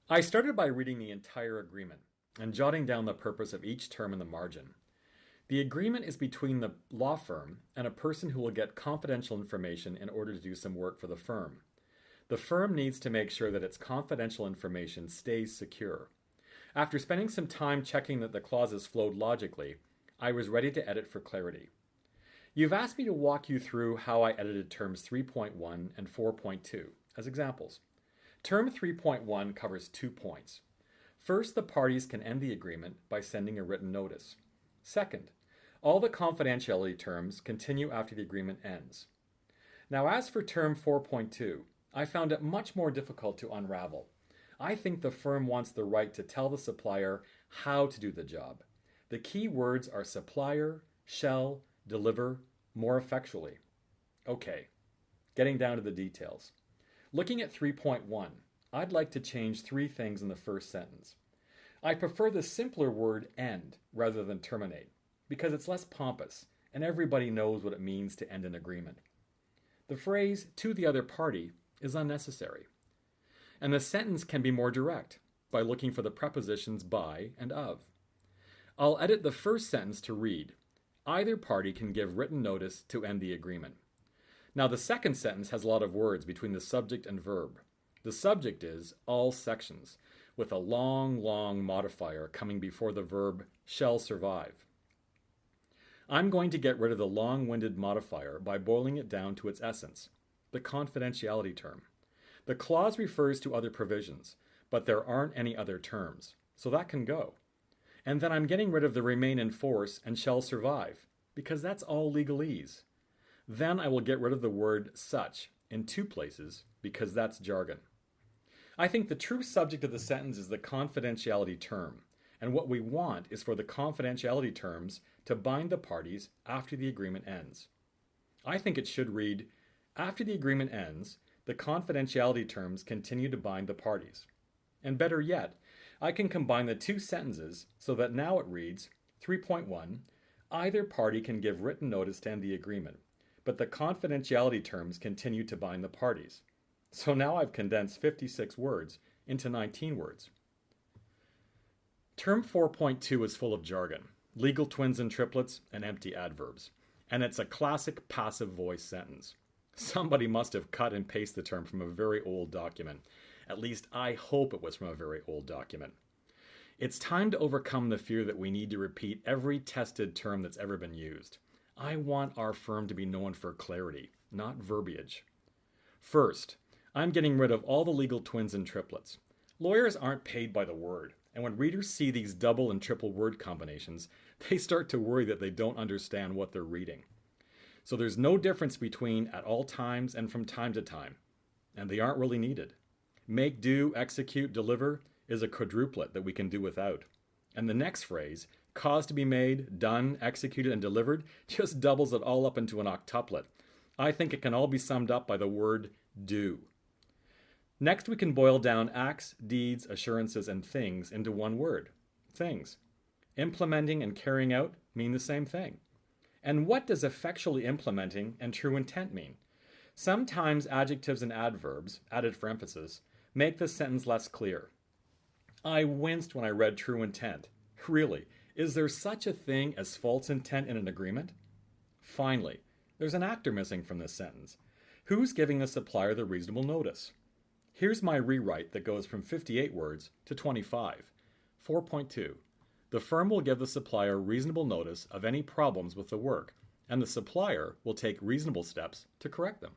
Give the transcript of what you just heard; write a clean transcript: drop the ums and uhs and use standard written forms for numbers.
I started by reading the entire agreement and jotting down the purpose of each term in the margin. The agreement is between the law firm and a person who will get confidential information in order to do some work for the firm. The firm needs to make sure that its confidential information stays secure. After spending some time checking that the clauses flowed logically, I was ready to edit for clarity. You've asked me to walk you through how I edited terms 3.1 and 4.2 as examples. Term 3.1 covers 2 points. First, the parties can end the agreement by sending a written notice. Second, all the confidentiality terms continue after the agreement ends. Now, as for term 4.2, I found it much more difficult to unravel. I think the firm wants the right to tell the supplier how to do the job. The key words are supplier, shall, deliver, more effectually. Okay, getting down to the details. Looking at 3.1, I'd like to change 3 things in the first sentence. I prefer the simpler word end rather than terminate because it's less pompous and everybody knows what it means to end an agreement. The phrase to the other party is unnecessary. And the sentence can be more direct by looking for the prepositions by and of. I'll edit the first sentence to read, either party can give written notice to end the agreement. Now the second sentence has a lot of words between the subject and verb. The subject is all sections, with a long modifier coming before the verb shall survive. I'm going to get rid of the long-winded modifier by boiling it down to its essence, the confidentiality term. The clause refers to other provisions, but there aren't any other terms, so that can go. And then I'm getting rid of the remain in force and shall survive, because that's all legalese. Then I will get rid of the word such in 2 places, because that's jargon. I think the true subject of the sentence is the confidentiality term, and what we want is for the confidentiality terms to bind the parties after the agreement ends. I think it should read, after the agreement ends, the confidentiality terms continue to bind the parties. And better yet, I can combine the 2 sentences so that now it reads 3.1, either party can give written notice to end the agreement, but the confidentiality terms continue to bind the parties. So now I've condensed 56 words into 19 words. Term 4.2 is full of jargon, legal twins and triplets, and empty adverbs, and it's a classic passive voice sentence. Somebody must have cut and pasted the term from a very old document. At least I hope it was from a very old document. It's time to overcome the fear that we need to repeat every tested term that's ever been used. I want our firm to be known for clarity, not verbiage. First, I'm getting rid of all the legal twins and triplets. Lawyers aren't paid by the word, and when readers see these double and triple word combinations, they start to worry that they don't understand what they're reading. So there's no difference between at all times and from time to time, and they aren't really needed. Make, do, execute, deliver is a quadruplet that we can do without. And the next phrase, cause to be made, done, executed, and delivered, just doubles it all up into an octuplet. I think it can all be summed up by the word do. Next, we can boil down acts, deeds, assurances, and things into one word, things. Implementing and carrying out mean the same thing. And what does effectually implementing and true intent mean? Sometimes adjectives and adverbs, added for emphasis, make the sentence less clear. I winced when I read true intent. Really, is there such a thing as false intent in an agreement? Finally, there's an actor missing from this sentence. Who's giving the supplier the reasonable notice? Here's my rewrite that goes from 58 words to 25. 4.2. The firm will give the supplier reasonable notice of any problems with the work, and the supplier will take reasonable steps to correct them.